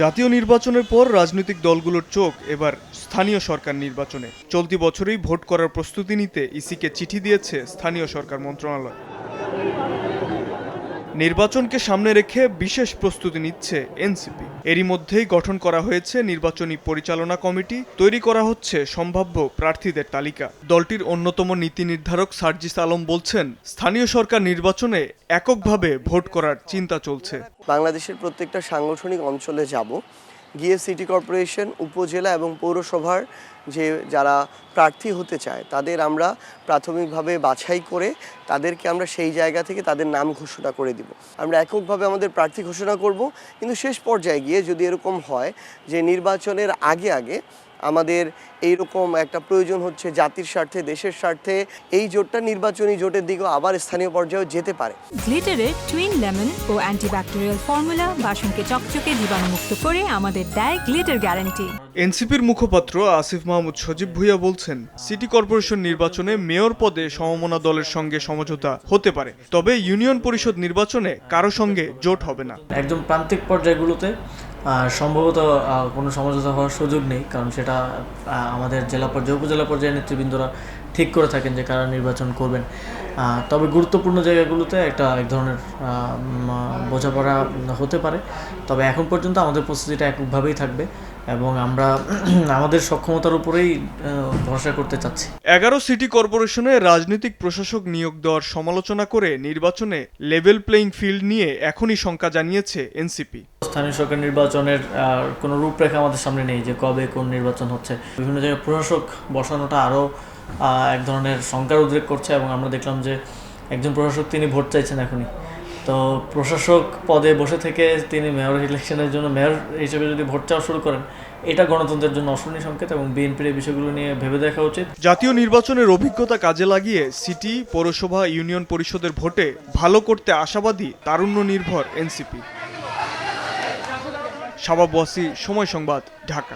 জাতীয় নির্বাচনের পর রাজনৈতিক দলগুলোর চোখ এবার স্থানীয় সরকার নির্বাচনে। চলতি বছরেই ভোট করার প্রস্তুতি নিতে ইসিকে চিঠি দিয়েছে স্থানীয় সরকার মন্ত্রণালয়। নির্বাচনকে সামনে রেখে বিশেষ প্রস্তুতি নিচ্ছে এনসিপি। এরই মধ্যেই গঠন করা হয়েছে নির্বাচনী পরিচালনা কমিটি, তৈরি করা হচ্ছে সম্ভাব্য প্রার্থীদের তালিকা। দলটির অন্যতম নীতি নির্ধারক সার্জিস আলম বলছেন, স্থানীয় সরকার নির্বাচনে এককভাবে ভোট করার চিন্তা চলছে। বাংলাদেশের প্রত্যেকটা সাংগঠনিক অঞ্চলে যাব, গিয়ে সিটি কর্পোরেশন, উপজেলা এবং পৌরসভার যারা প্রার্থী হতে চায় তাদের আমরা প্রাথমিকভাবে বাছাই করে তাদেরকে আমরা সেই জায়গা থেকে তাদের নাম ঘোষণা করে দিব। আমরা এককভাবে আমাদের প্রার্থী ঘোষণা করব, কিন্তু শেষ পর্যায়ে গিয়ে যদি এরকম হয় যে নির্বাচনের আগে আমাদের এইরকম একটা প্রয়োজন হচ্ছে জাতির স্বার্থে, দেশের স্বার্থে, এই জোটটা নির্বাচনী জোটের দিকেও আবার স্থানীয় পর্যায়েও যেতে পারে। গ্লিটারের টুইন লেমন ও অ্যান্টিব্যাকটেরিয়াল ফর্মুলা বাসনকে চকচকে জীবাণুমুক্ত করে আমাদের দেয় গ্লিটার গ্যারান্টি। এনসিপির মুখপাত্র আসিফ মাহমুদ সজীব ভুইয়া বলছেন, সিটি কর্পোরেশন নির্বাচনে মেয়র পদে সমমনা দলের সঙ্গে সমঝোতা হতে পারে, তবে ইউনিয়ন পরিষদ নির্বাচনে কারো সঙ্গে জোট হবে না। একদম প্রান্তিক পর্যায়গুলোতে সম্ভবত কোনো সমঝোতা হওয়ার সুযোগ নেই, কারণ সেটা আমাদের জেলা পর্যায়ে, উপজেলা পর্যায়ে নেতৃবৃন্দরা ঠিক করে থাকেন যে কারা নির্বাচন করবেন। তবে গুরুত্বপূর্ণ জায়গাগুলোতে এক ধরনের বোঝাপড়া হতে পারে। তবে এখন পর্যন্ত আমাদের প্রস্তুতিটা এককভাবেই থাকবে এবং আমরা আমাদের সক্ষমতার উপরেই ভরসা করতে চাচ্ছি। 11 সিটি কর্পোরেশনে রাজনৈতিক প্রশাসক নিয়োগ দেওয়ার সমালোচনা করে নির্বাচনে লেভেল প্লেইং ফিল্ড নিয়ে এখনই শঙ্কা জানিয়েছে এনসিপি। স্থানীয় সরকার নির্বাচনের কোনো রূপরেখা আমাদের সামনে নেই যে কবে কোন নির্বাচন হচ্ছে। বিভিন্ন জায়গায় প্রশাসক বসানোটা আরও এক ধরনের শঙ্কার উদ্রেক করছে এবং আমরা দেখলাম যে একজন প্রশাসক তিনি ভোট চাইছেন এখনই। তো প্রশাসক পদে বসে থেকে তিনি মেয়র ইলেকশনের জন্য মেয়র হিসেবে যদি ভোট চাওয়া শুরু করেন, এটা গণতন্ত্রের জন্য অশনি সংকেত এবং বিএনপির এই বিষয়গুলো নিয়ে ভেবে দেখা উচিত। জাতীয় নির্বাচনের অভিজ্ঞতা কাজে লাগিয়ে সিটি, পৌরসভা, ইউনিয়ন পরিষদের ভোটে ভালো করতে আশাবাদী তারুণ্য নির্ভর এনসিপি। শাবাব ওয়াসি, সময় সংবাদ, ঢাকা।